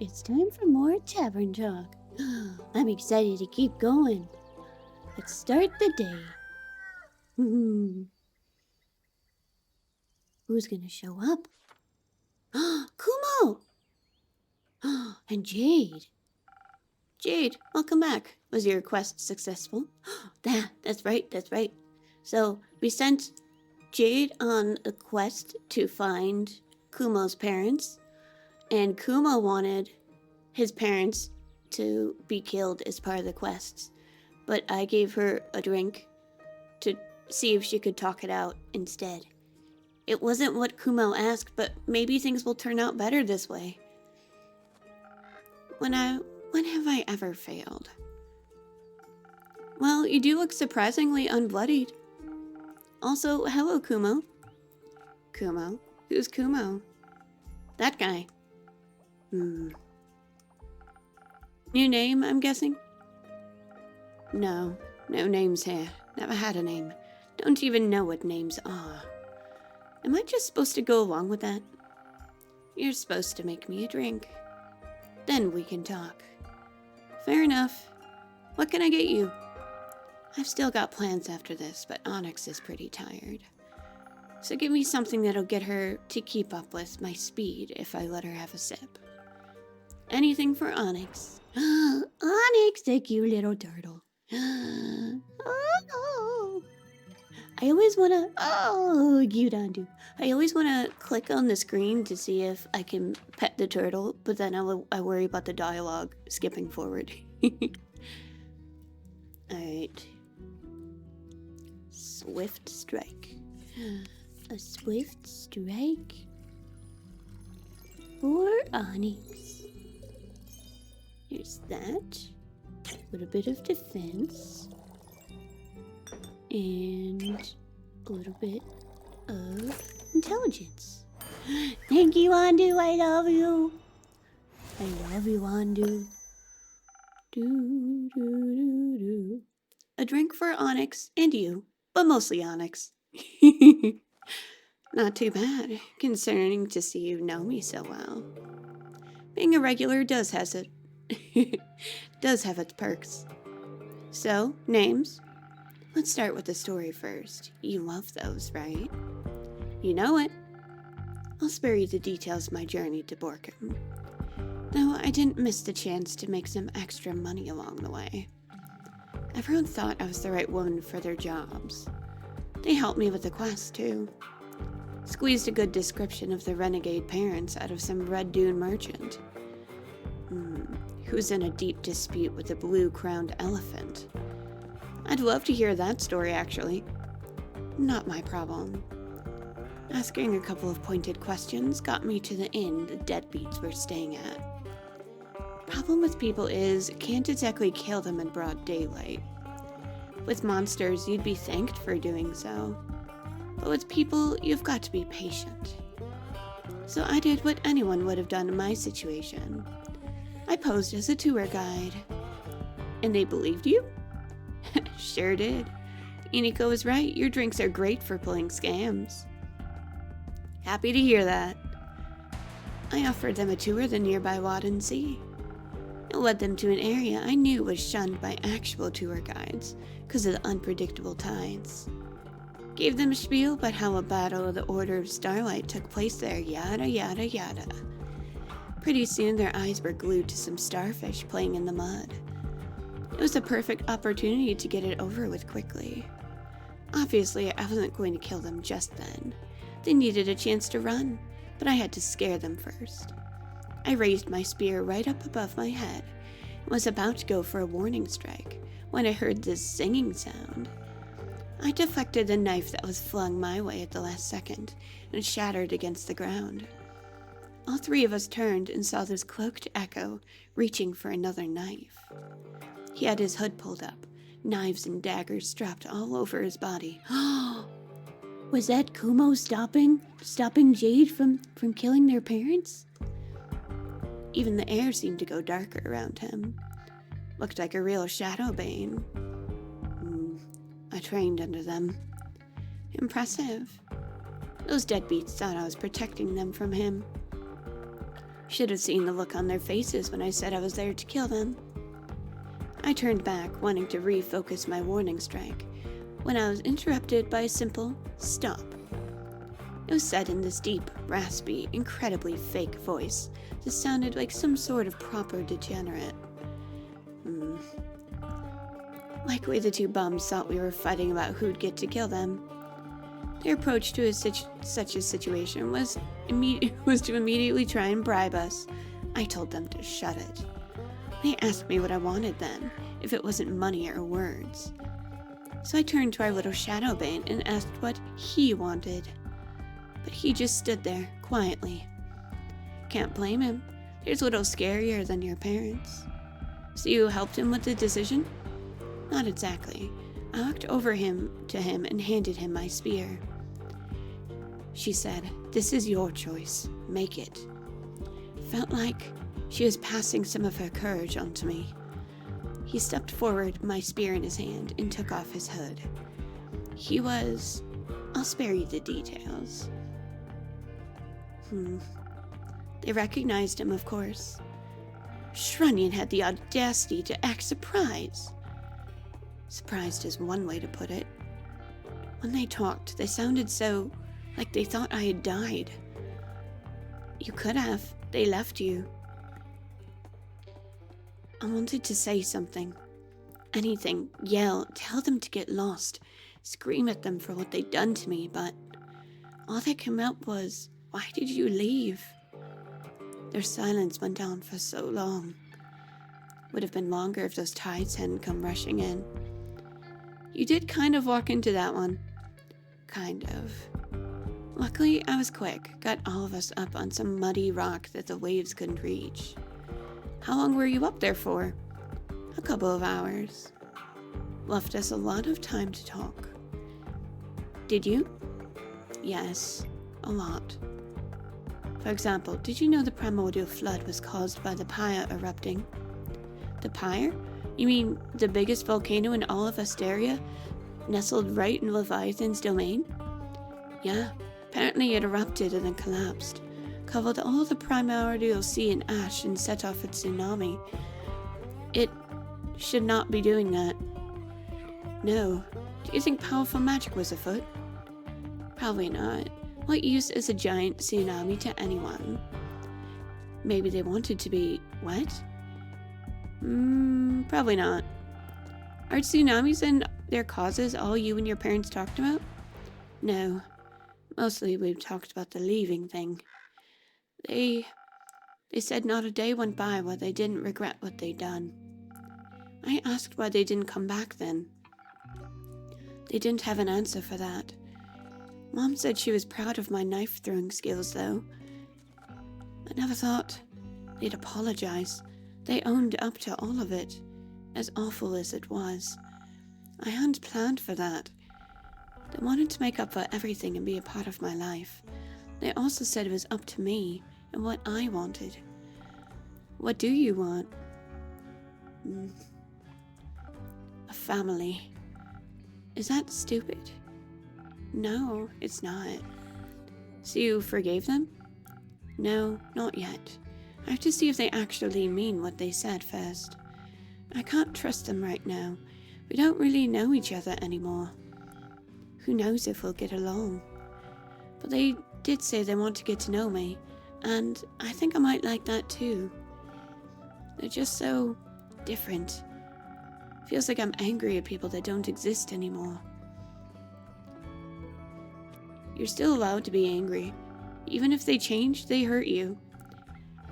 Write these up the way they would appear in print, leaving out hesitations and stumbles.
it's time for more Tavern Talk. I'm excited to keep going. Let's start the day. Who's gonna show up? Kumo! And Jade. Jade, welcome back. Was your quest successful? That's right. So, we sent Jade on a quest to find Kumo's parents, and Kumo wanted his parents to be killed as part of the quests. But I gave her a drink to see if she could talk it out instead. It wasn't what Kumo asked, but maybe things will turn out better this way. When have I ever failed? Well, you do look surprisingly unbloodied. Also, hello, Kumo. Kumo? Who's Kumo? That guy. New name, I'm guessing? No names here. Never had a name. Don't even know what names are. Am I just supposed to go along with that? You're supposed to make me a drink. Then we can talk. Fair enough. What can I get you? I've still got plans after this, but Onyx is pretty tired. So give me something that'll get her to keep up with my speed if I let her have a sip. Anything for Onyx. Onyx, the cute little turtle. Oh. I always want to... Oh, cute Andu. I always want to click on the screen to see if I can pet the turtle, but then I worry about the dialogue skipping forward. Alright. Swift strike. A swift strike for Onyx. Here's that. A little bit of defense. And a little bit of intelligence. Thank you, Andu. I love you. I love you, Andu. Do. A drink for Onyx and you, but mostly Onyx. Not too bad, concerning to see you know me so well. Being a regular does have its perks. So, names? Let's start with the story first. You love those, right? You know it. I'll spare you the details of my journey to Borkum. Though I didn't miss the chance to make some extra money along the way. Everyone thought I was the right woman for their jobs. They helped me with the quest, too. Squeezed a good description of the renegade parents out of some Red Dune merchant. Who's in a deep dispute with a blue-crowned elephant. I'd love to hear that story, actually. Not my problem. Asking a couple of pointed questions got me to the inn the deadbeats were staying at. Problem with people is, can't exactly kill them in broad daylight. With monsters, you'd be thanked for doing so. But with people, you've got to be patient. So I did what anyone would have done in my situation. I posed as a tour guide. And they believed you? Sure did. Iniko was right, your drinks are great for pulling scams. Happy to hear that. I offered them a tour of the nearby Wadden Sea. It led them to an area I knew was shunned by actual tour guides because of the unpredictable tides. Gave them a spiel about how a battle of the Order of Starlight took place there, yada yada yada. Pretty soon their eyes were glued to some starfish playing in the mud. It was a perfect opportunity to get it over with quickly. Obviously, I wasn't going to kill them just then. They needed a chance to run, but I had to scare them first. I raised my spear right up above my head and was about to go for a warning strike when I heard this singing sound. I deflected the knife that was flung my way at the last second and shattered against the ground. All three of us turned and saw this cloaked echo reaching for another knife. He had his hood pulled up, knives and daggers strapped all over his body. Was that Kumo stopping Jade from killing their parents? Even the air seemed to go darker around him. Looked like a real shadow bane. I trained under them. Impressive. Those deadbeats thought I was protecting them from him. Should have seen the look on their faces when I said I was there to kill them. I turned back, wanting to refocus my warning strike, when I was interrupted by a simple stop. It was said in this deep, raspy, incredibly fake voice that sounded like some sort of proper degenerate. Likely the two bums thought we were fighting about who'd get to kill them. Their approach to such a situation was to immediately try and bribe us. I told them to shut it. They asked me what I wanted then, if it wasn't money or words. So I turned to our little Shadowbane and asked what he wanted. But he just stood there, quietly. Can't blame him. He's a little scarier than your parents. So you helped him with the decision? Not exactly. I walked over to him and handed him my spear. She said, "This is your choice. Make it." Felt like she was passing some of her courage onto me. He stepped forward, my spear in his hand, and took off his hood. He was... I'll spare you the details. They recognized him, of course. Shrunion had the audacity to act surprised. Surprised is one way to put it. When they talked, they sounded so like they thought I had died. You could have. They left you. I wanted to say something. Anything. Yell. Tell them to get lost. Scream at them for what they'd done to me, but all that came out was, "Why did you leave?" Their silence went on for so long. Would have been longer if those tides hadn't come rushing in. You did kind of walk into that one. Kind of. Luckily, I was quick. Got all of us up on some muddy rock that the waves couldn't reach. How long were you up there for? A couple of hours. Left us a lot of time to talk. Did you? Yes, a lot. For example, did you know the primordial flood was caused by the pyre erupting? The pyre? You mean the biggest volcano in all of Asteria, nestled right in Leviathan's domain? Yeah, apparently it erupted and then collapsed, covered all the primordial sea in ash and set off a tsunami. It should not be doing that. No. Do you think powerful magic was afoot? Probably not. What use is a giant tsunami to anyone? Maybe they wanted to be wet? Probably not. Are tsunamis and their causes all you and your parents talked about? No. Mostly we've talked about the leaving thing. They said not a day went by where they didn't regret what they'd done. I asked why they didn't come back then. They didn't have an answer for that. Mom said she was proud of my knife-throwing skills, though. I never thought they'd apologize. They owned up to all of it, as awful as it was. I hadn't planned for that. They wanted to make up for everything and be a part of my life. They also said it was up to me and what I wanted. What do you want? A family. Is that stupid? No, it's not. So you forgave them? No, not yet. I have to see if they actually mean what they said first. I can't trust them right now. We don't really know each other anymore. Who knows if we'll get along. But they did say they want to get to know me, and I think I might like that too. They're just so different. Feels like I'm angry at people that don't exist anymore. You're still allowed to be angry. Even if they change, they hurt you.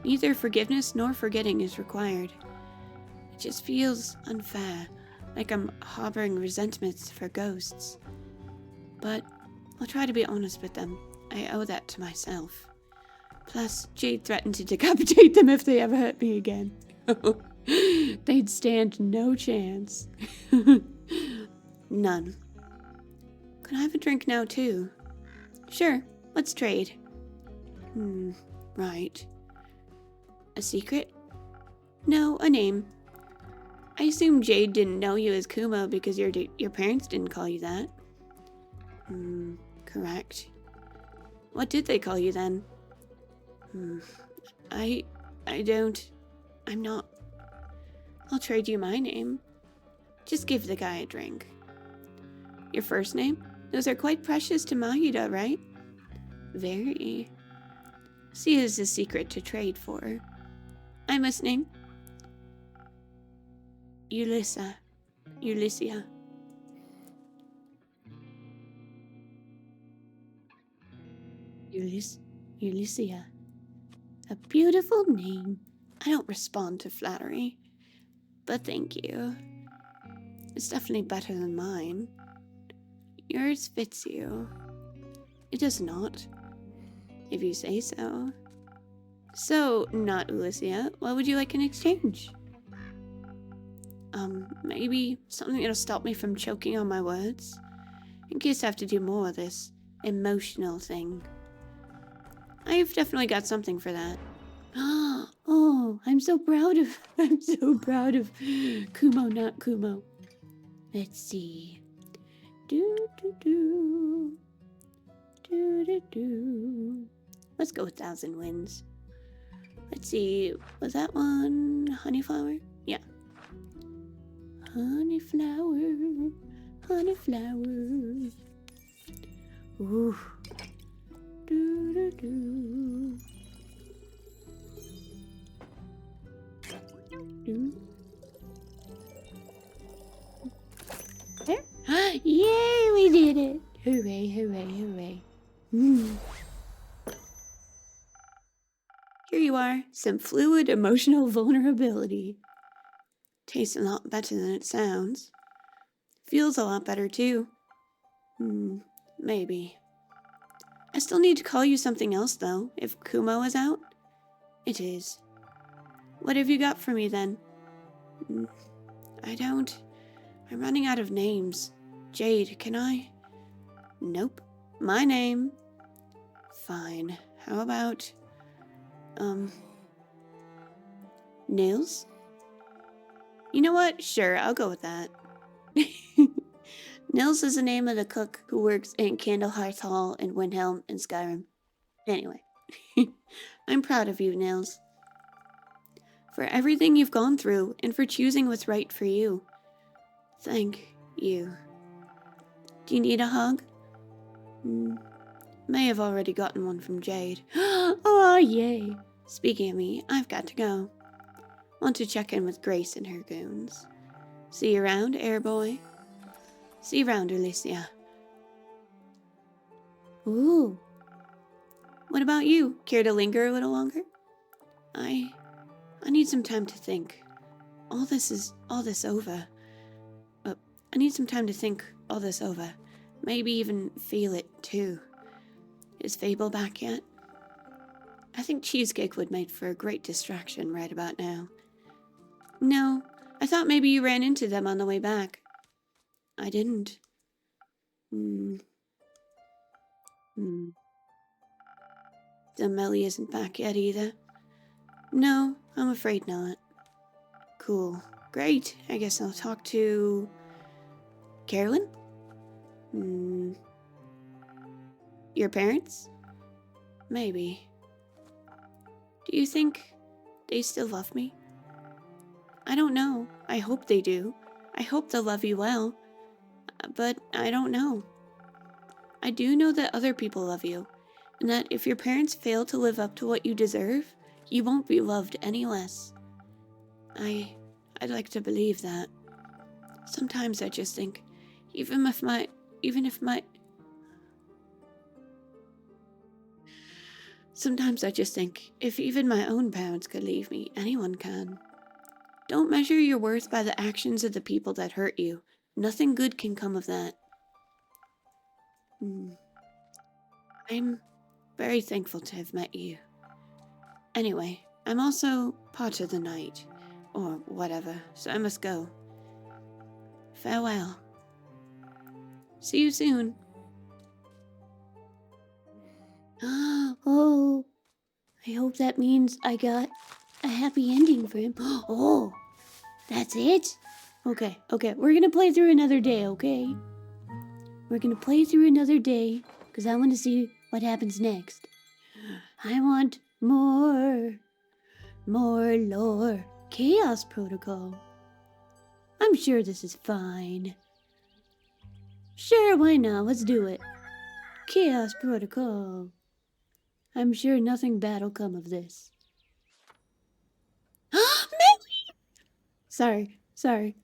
Neither forgiveness nor forgetting is required. It just feels unfair, like I'm harboring resentments for ghosts. But I'll try to be honest with them. I owe that to myself. Plus, Jade threatened to decapitate them if they ever hurt me again. They'd stand no chance. None. Could I have a drink now, too? Sure, let's trade. Right. A secret? No, a name. I assume Jade didn't know you as Kumo because your parents didn't call you that. Correct. What did they call you then? I don't. I'm not. I'll trade you my name. Just give the guy a drink. Your first name? Those are quite precious to Mahida, right? Very. See is the secret to trade for. I'm listening. Ulyssia. Ulyssia. Ulyssia. A beautiful name. I don't respond to flattery, but thank you. It's definitely better than mine. Yours fits you. It does not, if you say so. So, not Ulyssia, what would you like in exchange? Maybe something that'll stop me from choking on my words, in case I have to do more of this emotional thing. I've definitely got something for that. Oh, I'm so proud of Kumo, not Kumo. Let's see. Let's go 1,000 wins. Let's see, was that one honeyflower? Yeah. Honeyflower, honeyflower. Ooh. There? Yay, we did it! Hooray, hooray, hooray. Here you are, some fluid emotional vulnerability. Tastes a lot better than it sounds. Feels a lot better too. Maybe. I still need to call you something else though, if Kumo is out. It is. What have you got for me then? I don't. I'm running out of names. Jade, can I? Nope. My name. Fine. How about, Nils? You know what? Sure, I'll go with that. Nils is the name of the cook who works in Candlehearth Hall in Windhelm in Skyrim. Anyway, I'm proud of you, Nils. For everything you've gone through and for choosing what's right for you. Thank you. Do you need a hug? May have already gotten one from Jade. Oh, yay. Speaking of me, I've got to go. Want to check in with Grace and her goons. See you around, airboy. See you around, Ulyssia. Ooh. What about you? Care to linger a little longer? I need some time to think. All this over. I need some time to think all this over. Maybe even feel it, too. Is Fable back yet? I think Cheesecake would make for a great distraction right about now. No, I thought maybe you ran into them on the way back. I didn't. So Melly isn't back yet either? No, I'm afraid not. Cool. Great. I guess I'll talk to... Carolyn? Your parents? Maybe. Do you think they still love me? I don't know. I hope they do. I hope they'll love you well. But I don't know. I do know that other people love you, and that if your parents fail to live up to what you deserve, you won't be loved any less. I'd like to believe that. Sometimes I just think, Sometimes I just think, if even my own parents could leave me, anyone can. Don't measure your worth by the actions of the people that hurt you. Nothing good can come of that. I'm very thankful to have met you. Anyway, I'm also part of the night, or whatever, so I must go. Farewell. See you soon. Oh, I hope that means I got a happy ending for him. Oh, that's it? Okay, we're gonna play through another day, okay? We're gonna play through another day, because I want to see what happens next. I want more. More lore. Chaos Protocol. I'm sure this is fine. Sure, why not? Let's do it. Chaos Protocol. I'm sure nothing bad'll come of this. Melly! Sorry. Melly!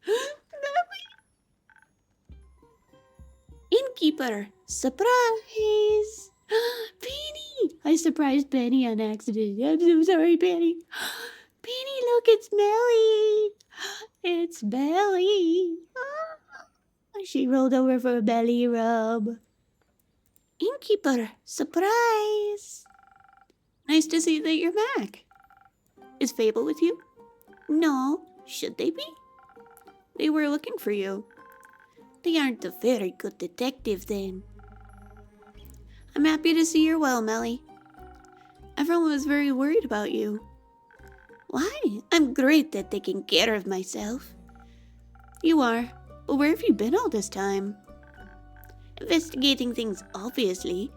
Innkeeper! Surprise! Penny! I surprised Penny on accident. I'm so sorry, Penny. Penny, look, it's Melly! It's Belly! She rolled over for a belly rub. Innkeeper, surprise! Nice to see that you're back. Is Fable with you? No, should they be? They were looking for you. They aren't a very good detective then. I'm happy to see you're well, Melly. Everyone was very worried about you. Why? I'm great at taking care of myself. You are, but where have you been all this time? Investigating things, obviously.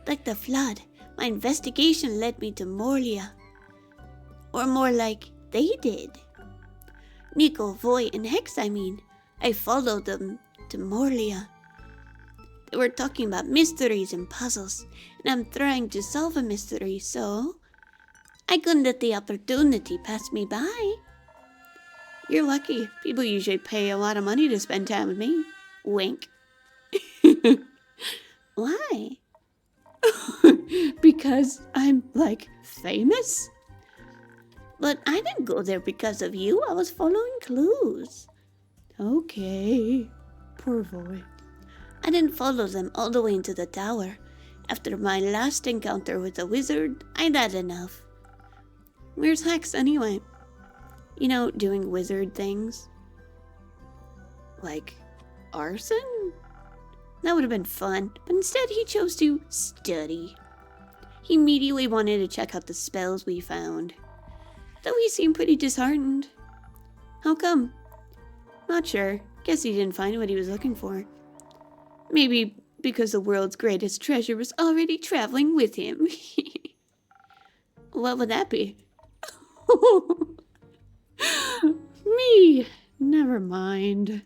Like the flood, my investigation led me to Morlia. Or more like, they did. Nico, Voy, and Hex, I mean. I followed them to Morlia. They were talking about mysteries and puzzles, and I'm trying to solve a mystery, so I couldn't let the opportunity pass me by. You're lucky. People usually pay a lot of money to spend time with me. Wink. Why? Because I'm, like, famous? But I didn't go there because of you. I was following clues. Okay. Poor boy. I didn't follow them all the way into the tower. After my last encounter with the wizard, I'd had enough. Where's Hex, anyway? You know, doing wizard things. Like arson? That would have been fun, but instead he chose to study. He immediately wanted to check out the spells we found, though he seemed pretty disheartened. How come? Not sure. Guess he didn't find what he was looking for. Maybe because the world's greatest treasure was already traveling with him. What would that be? Me. Never mind.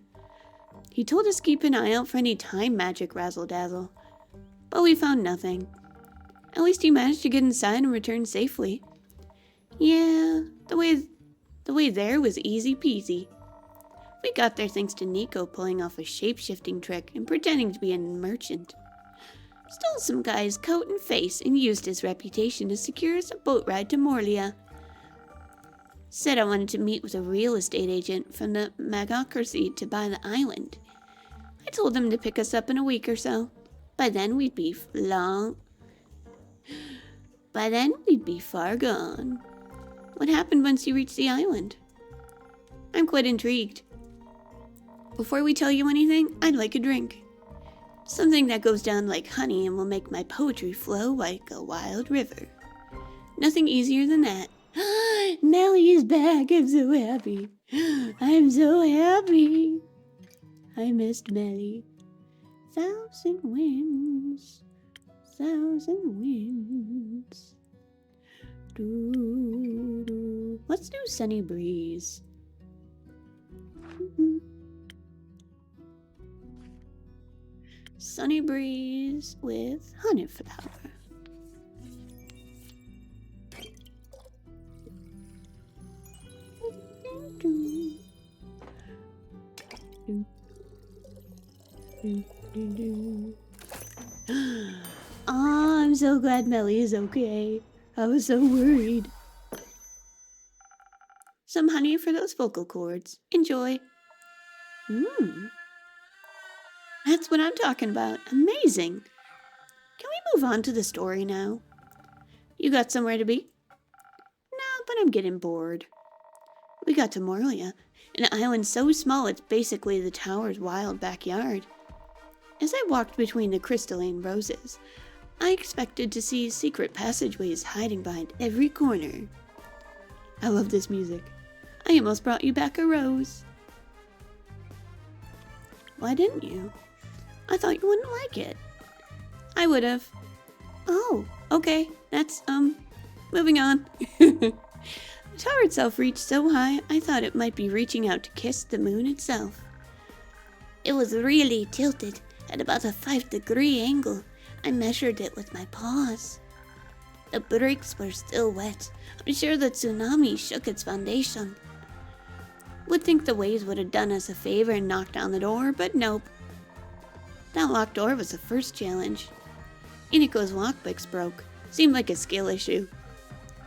He told us to keep an eye out for any time magic razzle-dazzle, but we found nothing. At least he managed to get inside and return safely. Yeah, the way there was easy peasy. We got there thanks to Nico pulling off a shape-shifting trick and pretending to be a merchant. Stole some guy's coat and face and used his reputation to secure us a boat ride to Morlia. Said I wanted to meet with a real estate agent from the Magocracy to buy the island. I told him to pick us up in a week or so. By then we'd be far gone. What happened once you reached the island? I'm quite intrigued. Before we tell you anything, I'd like a drink. Something that goes down like honey and will make my poetry flow like a wild river. Nothing easier than that. Melly is back. I'm so happy. I'm so happy. I missed Melly. Thousand winds. Let's do Sunny Breeze. Sunny Breeze with Honeyflower. Oh, I'm so glad Melly is okay. I was so worried. Some honey for those vocal cords. Enjoy. That's what I'm talking about. Amazing. Can we move on to the story now? You got somewhere to be? No, but I'm getting bored. We got to Morlia, an island so small it's basically the tower's wild backyard. As I walked between the crystalline roses, I expected to see secret passageways hiding behind every corner. I love this music. I almost brought you back a rose. Why didn't you? I thought you wouldn't like it. I would have. Oh, okay. That's, moving on. The tower itself reached so high, I thought it might be reaching out to kiss the moon itself. It was really tilted at about a 5-degree angle. I measured it with my paws. The bricks were still wet. I'm sure the tsunami shook its foundation. Would think the waves would have done us a favor and knocked down the door, but nope. That locked door was the first challenge. Iniko's lockpicks broke. Seemed like a skill issue.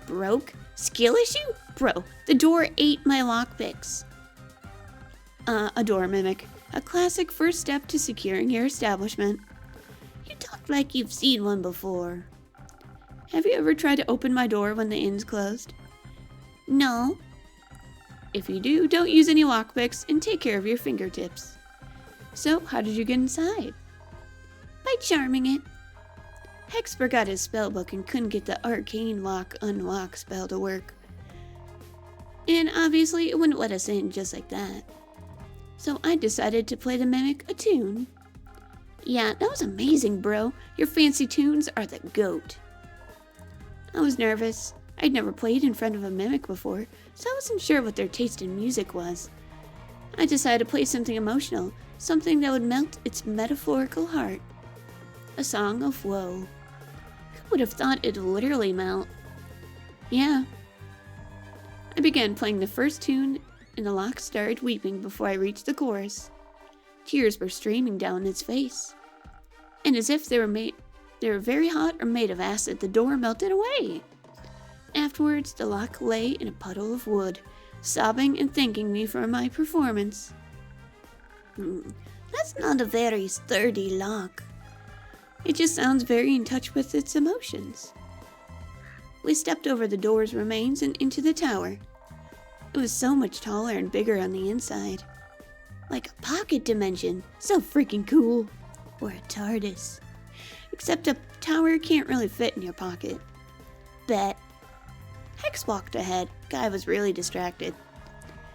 Broke? Skill issue? Bro, the door ate my lockpicks. A door mimic. A classic first step to securing your establishment. You talk like you've seen one before. Have you ever tried to open my door when the inn's closed? No. If you do, don't use any lockpicks and take care of your fingertips. So, how did you get inside? By charming it. Hex forgot his spellbook and couldn't get the arcane lock-unlock spell to work. And obviously, it wouldn't let us in just like that. So I decided to play the mimic a tune. Yeah, that was amazing, bro. Your fancy tunes are the GOAT. I was nervous. I'd never played in front of a mimic before, so I wasn't sure what their taste in music was. I decided to play something emotional, something that would melt its metaphorical heart. A song of woe. Who would have thought it'd literally melt? Yeah. I began playing the first tune, and the lock started weeping before I reached the chorus. Tears were streaming down its face. And as if they were very hot or made of acid, the door melted away. Afterwards, the lock lay in a puddle of wood, sobbing and thanking me for my performance. That's not a very sturdy lock. It just sounds very in touch with its emotions. We stepped over the door's remains and into the tower. It was so much taller and bigger on the inside. Like a pocket dimension. So freaking cool. Or a TARDIS. Except a tower can't really fit in your pocket. Bet. Hex walked ahead. Guy was really distracted.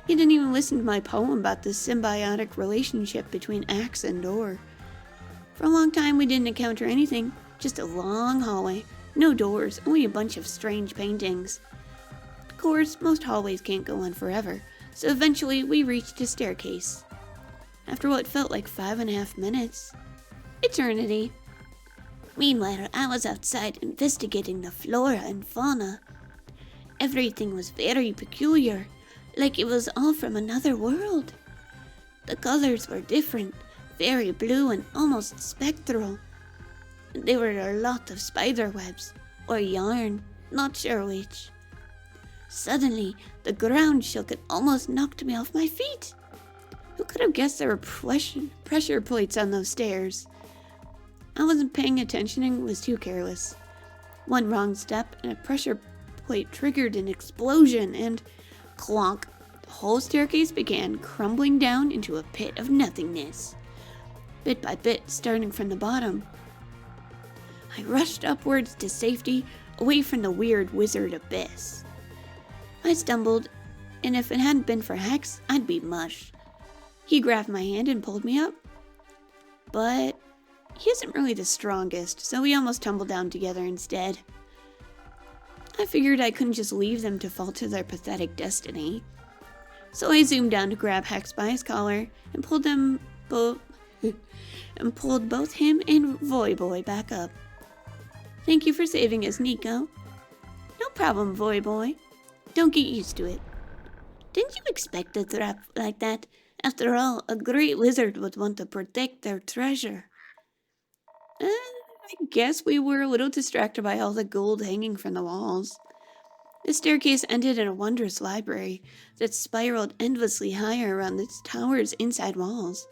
He didn't even listen to my poem about the symbiotic relationship between axe and door. For a long time we didn't encounter anything. Just a long hallway. No doors, only a bunch of strange paintings. Of course, most hallways can't go on forever, so eventually we reached a staircase. After what felt like 5.5 minutes. Eternity. Meanwhile, I was outside investigating the flora and fauna. Everything was very peculiar, like it was all from another world. The colors were different, very blue and almost spectral. There were a lot of spider webs, or yarn, not sure which. Suddenly, the ground shook and almost knocked me off my feet. Who could have guessed there were pressure plates on those stairs? I wasn't paying attention and was too careless. One wrong step and a pressure plate triggered an explosion and clonk. The whole staircase began crumbling down into a pit of nothingness. Bit by bit, starting from the bottom. I rushed upwards to safety, away from the weird wizard abyss. I stumbled, and if it hadn't been for Hex, I'd be mush. He grabbed my hand and pulled me up. But he isn't really the strongest, so we almost tumbled down together instead. I figured I couldn't just leave them to fall to their pathetic destiny. So I zoomed down to grab Hex by his collar and pulled both him and Voyboy back up. Thank you for saving us, Nico. No problem, Voyboy. Don't get used to it. Didn't you expect a trap like that? After all, a great wizard would want to protect their treasure. I guess we were a little distracted by all the gold hanging from the walls. The staircase ended in a wondrous library that spiraled endlessly higher around the tower's inside walls.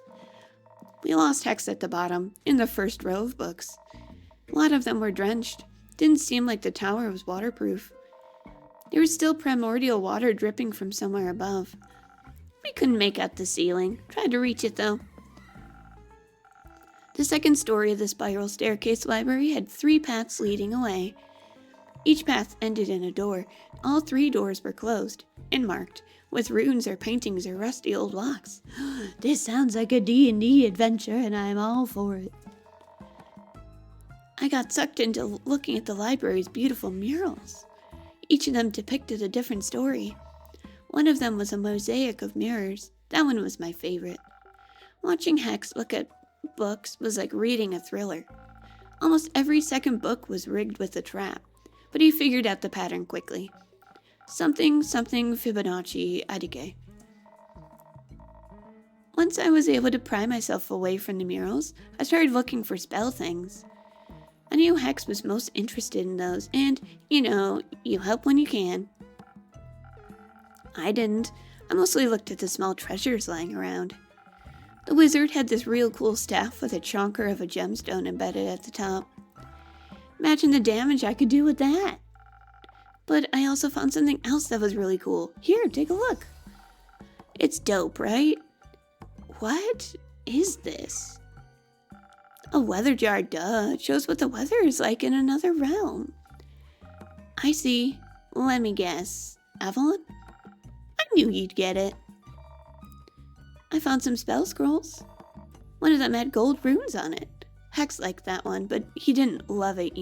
We lost Hex at the bottom, in the first row of books. A lot of them were drenched. Didn't seem like the tower was waterproof. There was still primordial water dripping from somewhere above. We couldn't make out the ceiling. Tried to reach it, though. The second story of the spiral staircase library had 3 paths leading away. Each path ended in a door. All 3 doors were closed and marked with runes or paintings or rusty old locks. This sounds like a D&D adventure, and I'm all for it. I got sucked into looking at the library's beautiful murals. Each of them depicted a different story. One of them was a mosaic of mirrors. That one was my favorite. Watching Hex look at books was like reading a thriller. Almost every second book was rigged with a trap, but he figured out the pattern quickly. Something Fibonacci Adige. Once I was able to pry myself away from the murals, I started looking for spell things. I knew Hex was most interested in those, and, you help when you can. I didn't. I mostly looked at the small treasures lying around. The wizard had this real cool staff with a chonker of a gemstone embedded at the top. Imagine the damage I could do with that. But I also found something else that was really cool. Here, take a look. It's dope, right? What is this? A weather jar, duh. It shows what the weather is like in another realm. I see. Let me guess. Avalon? I knew you'd get it. I found some spell scrolls. One of them had gold runes on it. Hex liked that one, but he didn't love it,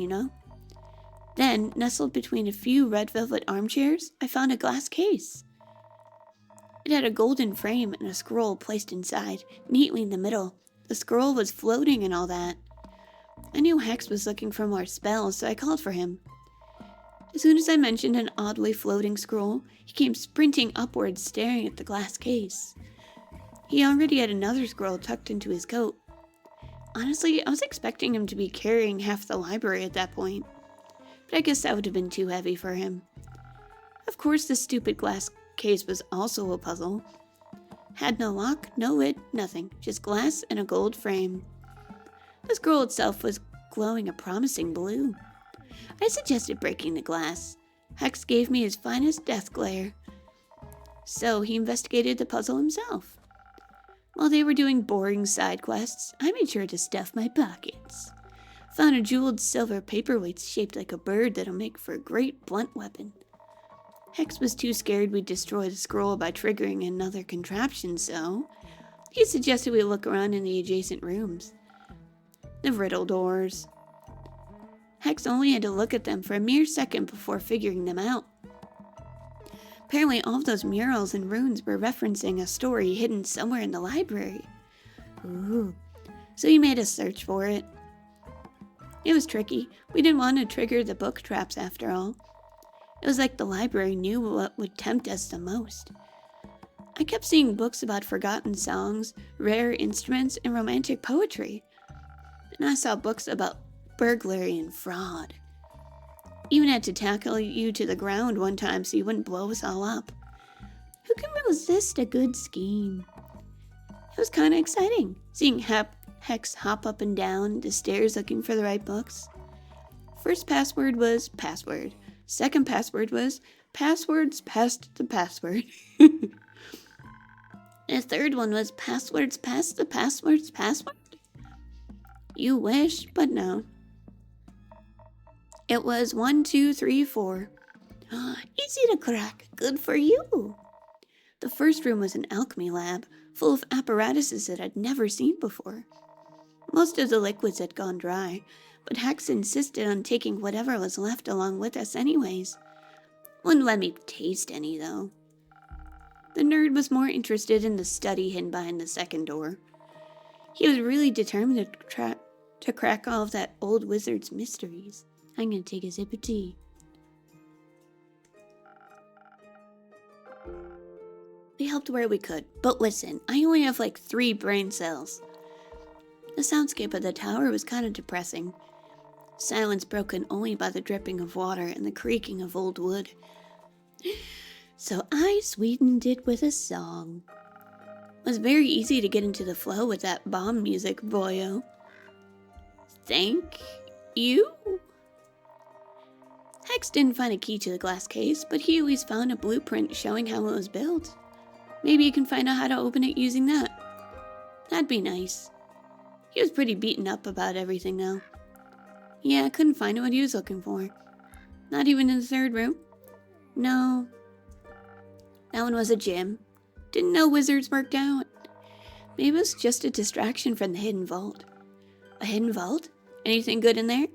Then, nestled between a few red velvet armchairs, I found a glass case. It had a golden frame and a scroll placed inside, neatly in the middle. The scroll was floating and all that. I knew Hex was looking for more spells, so I called for him. As soon as I mentioned an oddly floating scroll, he came sprinting upwards, staring at the glass case. He already had another scroll tucked into his coat. Honestly, I was expecting him to be carrying half the library at that point, but I guess that would have been too heavy for him. Of course, the stupid glass case was also a puzzle. Had no lock, no lid, nothing, just glass and a gold frame. The scroll itself was glowing a promising blue. I suggested breaking the glass. Hex gave me his finest death glare. So he investigated the puzzle himself. While they were doing boring side quests, I made sure to stuff my pockets. Found a jeweled silver paperweight shaped like a bird that'll make for a great blunt weapon. Hex was too scared we'd destroy the scroll by triggering another contraption, so he suggested we look around in the adjacent rooms. The riddle doors. Hex only had to look at them for a mere second before figuring them out. Apparently all of those murals and runes were referencing a story hidden somewhere in the library. Ooh. So he made us search for it. It was tricky. We didn't want to trigger the book traps after all. It was like the library knew what would tempt us the most. I kept seeing books about forgotten songs, rare instruments, and romantic poetry. And I saw books about burglary and fraud. Even had to tackle you to the ground one time so you wouldn't blow us all up. Who can resist a good scheme? It was kind of exciting, seeing Hex hop up and down the stairs looking for the right books. First password was password. Second password was passwords past the password. The third one was passwords past the password's password. You wish, but no. It was 1, 2, 3, 4. Easy to crack. Good for you. The first room was an alchemy lab, full of apparatuses that I'd never seen before. Most of the liquids had gone dry, but Hex insisted on taking whatever was left along with us anyways. Wouldn't let me taste any, though. The nerd was more interested in the study hidden behind the second door. He was really determined to crack all of that old wizard's mysteries. I'm gonna take a sip of tea. We helped where we could, but listen, I only have like 3 brain cells. The soundscape of the tower was kind of depressing. Silence broken only by the dripping of water and the creaking of old wood. So I sweetened it with a song. It was very easy to get into the flow with that bomb music, boyo. Thank you? Hex didn't find a key to the glass case, but he always found a blueprint showing how it was built. Maybe you can find out how to open it using that. That'd be nice. He was pretty beaten up about everything, though. Yeah, I couldn't find what he was looking for. Not even in the third room. No. That one was a gym. Didn't know wizards worked out. Maybe it was just a distraction from the hidden vault. A hidden vault? Anything good in there?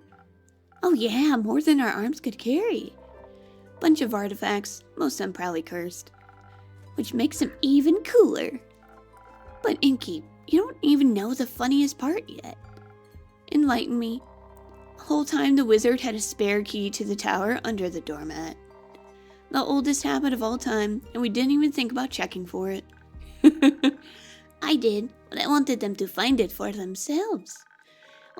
Oh yeah, more than our arms could carry. Bunch of artifacts, most of them probably cursed. Which makes them even cooler. But Inky, you don't even know the funniest part yet. Enlighten me. The whole time the wizard had a spare key to the tower under the doormat. The oldest habit of all time, and we didn't even think about checking for it. I did, but I wanted them to find it for themselves.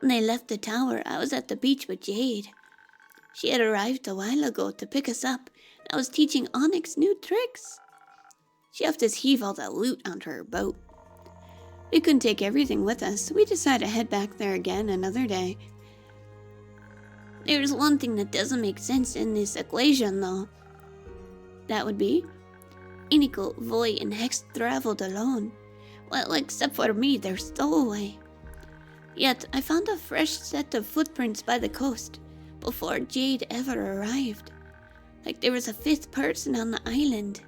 When they left the tower, I was at the beach with Jade. She had arrived a while ago to pick us up, and I was teaching Onyx new tricks. She helped us heave all the loot onto her boat. We couldn't take everything with us, so we decided to head back there again another day. There's one thing that doesn't make sense in this equation, though. That would be, Iniko, Voy, and Hex traveled alone. Well, except for me, they're stowaway. Yet, I found a fresh set of footprints by the coast, before Jade ever arrived. Like there was a fifth person on the island.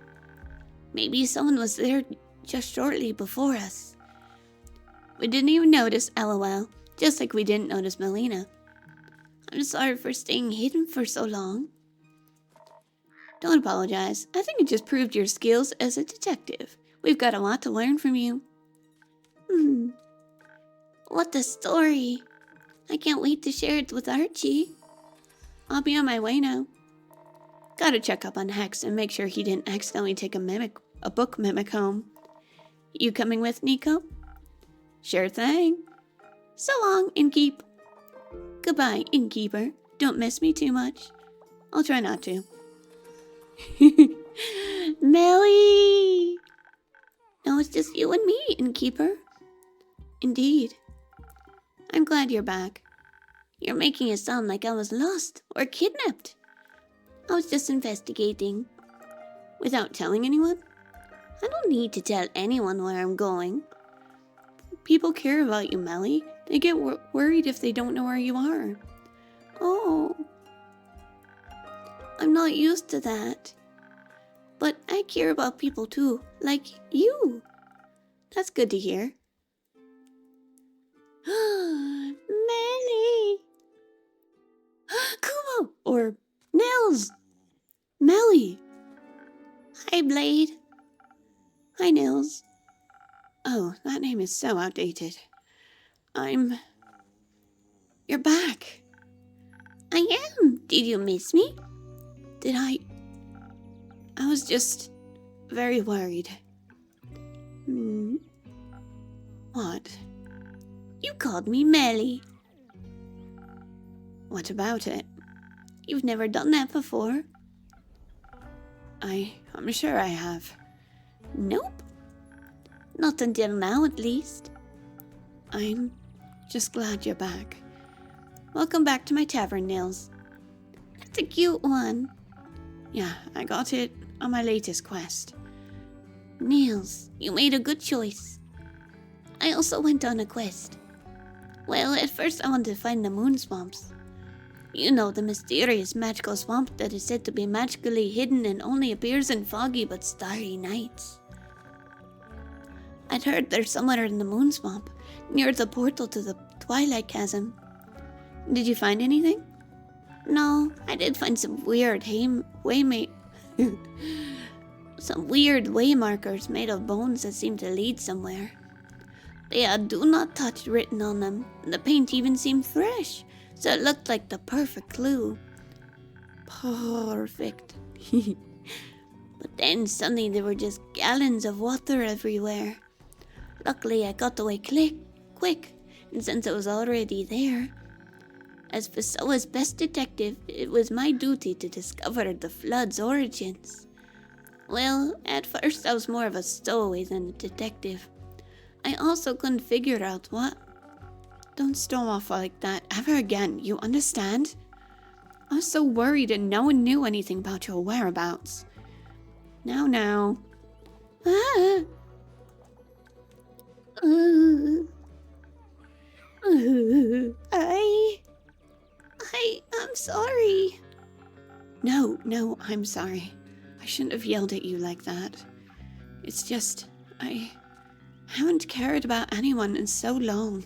Maybe someone was there just shortly before us. We didn't even notice, LOL, just like we didn't notice Melina. I'm sorry for staying hidden for so long. Don't apologize. I think it just proved your skills as a detective. We've got a lot to learn from you. What a story. I can't wait to share it with Archie. I'll be on my way now. Gotta check up on Hex and make sure he didn't accidentally take a book mimic home. You coming with, Nico? Sure thing. So long, Innkeep. Goodbye, Innkeeper. Don't miss me too much. I'll try not to. Melly! No, it's just you and me, Innkeeper. Indeed. I'm glad you're back. You're making it sound like I was lost or kidnapped. I was just investigating. Without telling anyone? I don't need to tell anyone where I'm going. People care about you, Melly. They get worried if they don't know where you are. Oh. I'm not used to that. But I care about people too, like you. That's good to hear. Melly! Kumo! Or Nils! Melly! Hi, Blade. Hi, Nils. Oh, that name is so outdated. You're back. I am. Did you miss me? Did I was just very worried. What? You called me Melly. What about it? You've never done that before. I'm sure I have. Nope. Not until now, at least. I'm just glad you're back. Welcome back to my tavern, Nils. That's a cute one. Yeah, I got it on my latest quest. Nils, you made a good choice. I also went on a quest. Well, at first I wanted to find the moon swamps. You know, the mysterious magical swamp that is said to be magically hidden and only appears in foggy but starry nights. I'd heard they're somewhere in the moon swamp, near the portal to the Twilight Chasm. Did you find anything? No, I did find some weird way markers made of bones that seem to lead somewhere. They had "Do Not Touch" written on them, and the paint even seemed fresh, so it looked like the perfect clue. Perfect. But then suddenly there were just gallons of water everywhere. Luckily I got away quick, and since I was already there, as Fasoa's best detective, it was my duty to discover the flood's origins. Well, at first I was more of a stowaway than a detective. I also couldn't figure out what. Don't stow off like that ever again, you understand? I was so worried and no one knew anything about your whereabouts. Now. Ah. I'm sorry. No, I'm sorry. I shouldn't have yelled at you like that. It's just, I haven't cared about anyone in so long.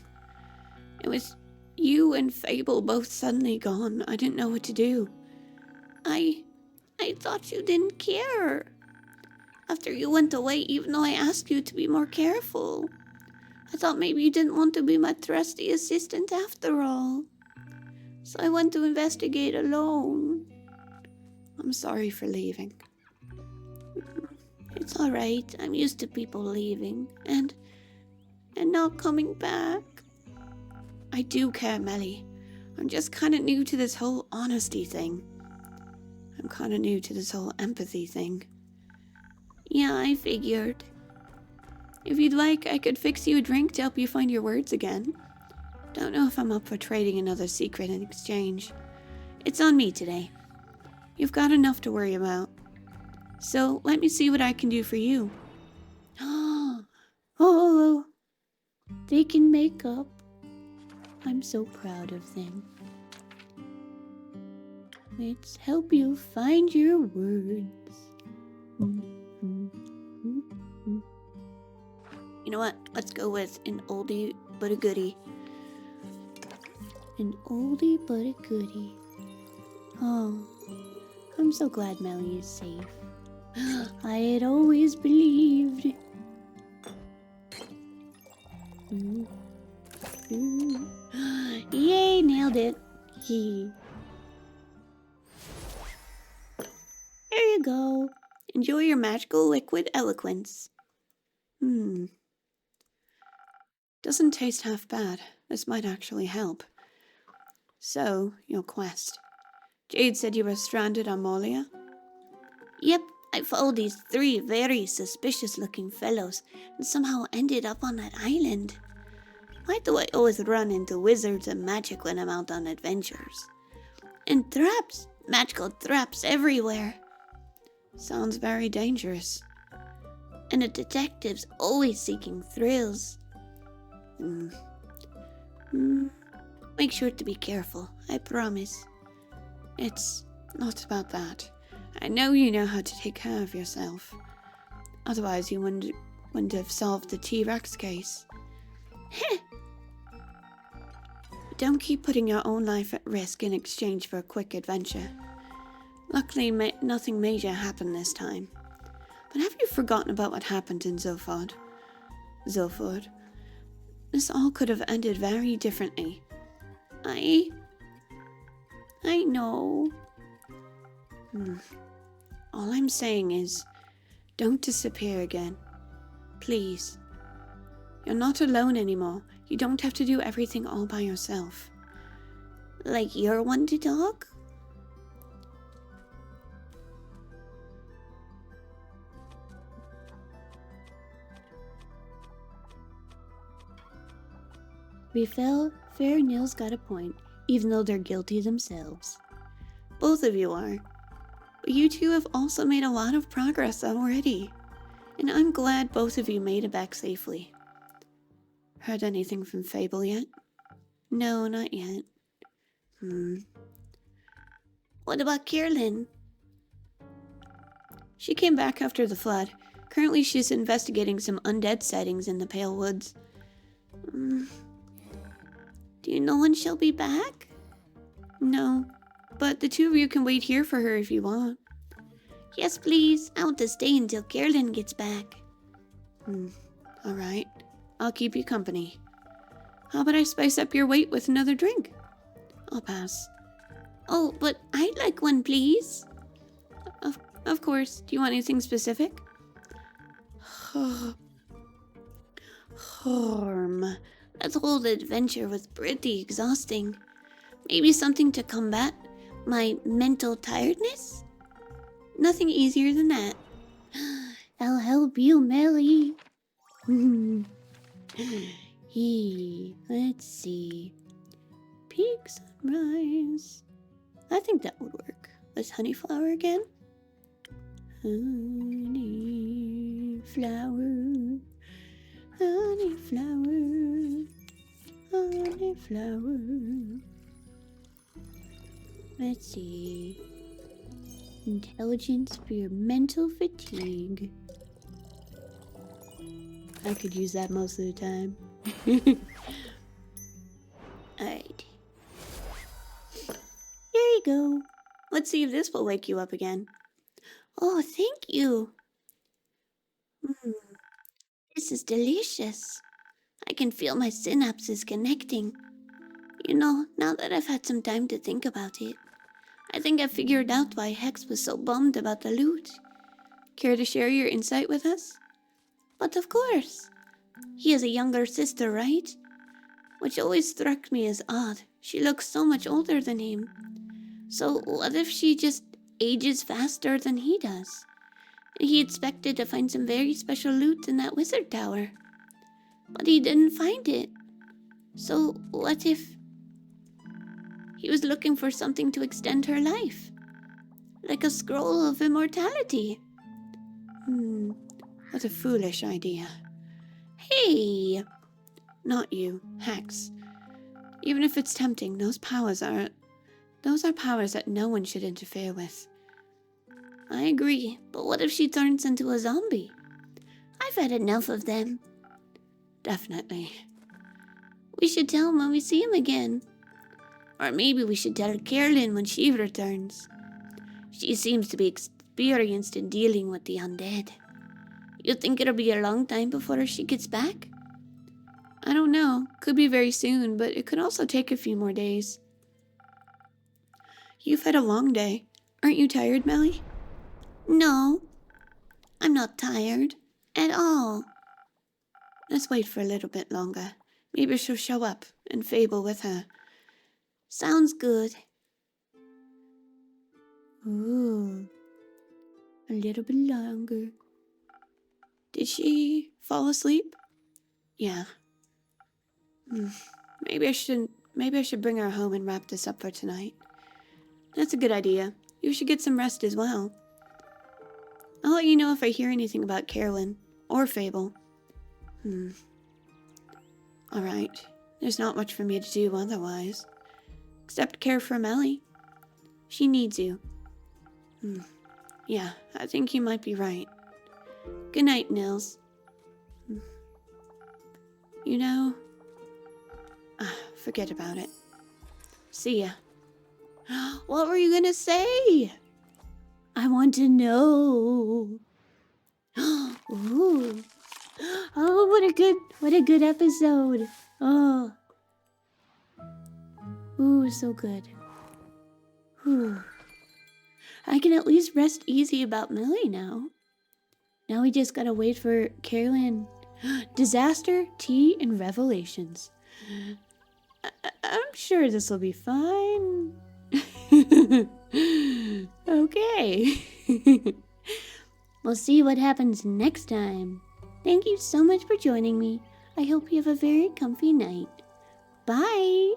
It was you and Fable both suddenly gone. I didn't know what to do. I I thought you didn't care. After you went away, even though I asked you to be more careful. I thought maybe you didn't want to be my trusty assistant after all. So I went to investigate alone. I'm sorry for leaving. It's alright. I'm used to people leaving and not coming back. I do care, Melly. I'm just kind of new to this whole honesty thing. I'm kind of new to this whole empathy thing. Yeah, I figured. If you'd like, I could fix you a drink to help you find your words again. Don't know if I'm up for trading another secret in exchange. It's on me today. You've got enough to worry about. So let me see what I can do for you. Oh, they can make up. I'm so proud of them. Let's help you find your words. You know what? Let's go with an oldie but a goodie. An oldie but a goodie. Oh, I'm so glad Melly is safe. I had always believed. Yay, nailed it. There you go. Enjoy your magical liquid eloquence. Doesn't taste half bad. This might actually help. So, your quest. Jade said you were stranded on Molia? Yep, I followed these 3 very suspicious-looking fellows and somehow ended up on that island. Why do I always run into wizards and magic when I'm out on adventures? And traps! Magical traps everywhere. Sounds very dangerous. And a detective's always seeking thrills. Make sure to be careful, I promise. It's not about that. I know you know how to take care of yourself. Otherwise you wouldn't have solved the T-Rex case. Heh! Don't keep putting your own life at risk in exchange for a quick adventure. Luckily, nothing major happened this time. But have you forgotten about what happened in Zoford? This all could have ended very differently. I know. All I'm saying is, don't disappear again. Please. You're not alone anymore. You don't have to do everything all by yourself. Like you're one to talk? Fair Nils got a point, even though they're guilty themselves. Both of you are. But you two have also made a lot of progress already. And I'm glad both of you made it back safely. Heard anything from Fable yet? No, not yet. What about Kirlin? She came back after the flood. Currently she's investigating some undead sightings in the Pale Woods. Do you know when she'll be back? No, but the 2 of you can wait here for her if you want. Yes, please. I want to stay until Kirlin gets back. Alright. I'll keep you company. How about I spice up your wait with another drink? I'll pass. Oh, but I'd like one, please. Of course. Do you want anything specific? That whole adventure was pretty exhausting. Maybe something to combat my mental tiredness? Nothing easier than that. I'll help you, Melly. Let's see. Peak sunrise. I think that would work. Let's honeyflower again. Honeyflower. Honeyflower. Honeyflower. Let's see. Intelligence for your mental fatigue. I could use that most of the time. Alright. There you go. Let's see if this will wake you up again. Oh, thank you. Mm, this is delicious. I can feel my synapses connecting. You know, now that I've had some time to think about it, I think I've figured out why Hex was so bummed about the loot. Care to share your insight with us? But of course. He has a younger sister, right? Which always struck me as odd. She looks so much older than him. So what if she just ages faster than he does? He expected to find some very special loot in that wizard tower. But he didn't find it. So what if he was looking for something to extend her life? Like a scroll of immortality. What a foolish idea. Hey! Not you, Hex. Even if it's tempting, those are powers that no one should interfere with. I agree, but what if she turns into a zombie? I've had enough of them. Definitely. We should tell him when we see him again. Or maybe we should tell Carolyn when she returns. She seems to be experienced in dealing with the undead. You think it'll be a long time before she gets back? I don't know. Could be very soon, but it could also take a few more days. You've had a long day. Aren't you tired, Melly? No, I'm not tired at all. Let's wait for a little bit longer. Maybe she'll show up and Fable with her. Sounds good. Ooh, a little bit longer. Did she fall asleep? Yeah. Maybe I should bring her home and wrap this up for tonight. That's a good idea. You should get some rest as well. I'll let you know if I hear anything about Carolyn or Fable. Alright. There's not much for me to do otherwise. Except care for Melly. She needs you. Yeah, I think you might be right. Good night, Nils. You know... forget about it. See ya. What were you gonna say? I want to know. Ooh. Oh, what a good episode. Oh. Ooh, so good. Whew. I can at least rest easy about Millie now. Now we just gotta wait for Carolyn. Disaster, tea, and revelations. I'm sure this will be fine. Okay. We'll see what happens next time. Thank you so much for joining me. I hope you have a very comfy night. Bye.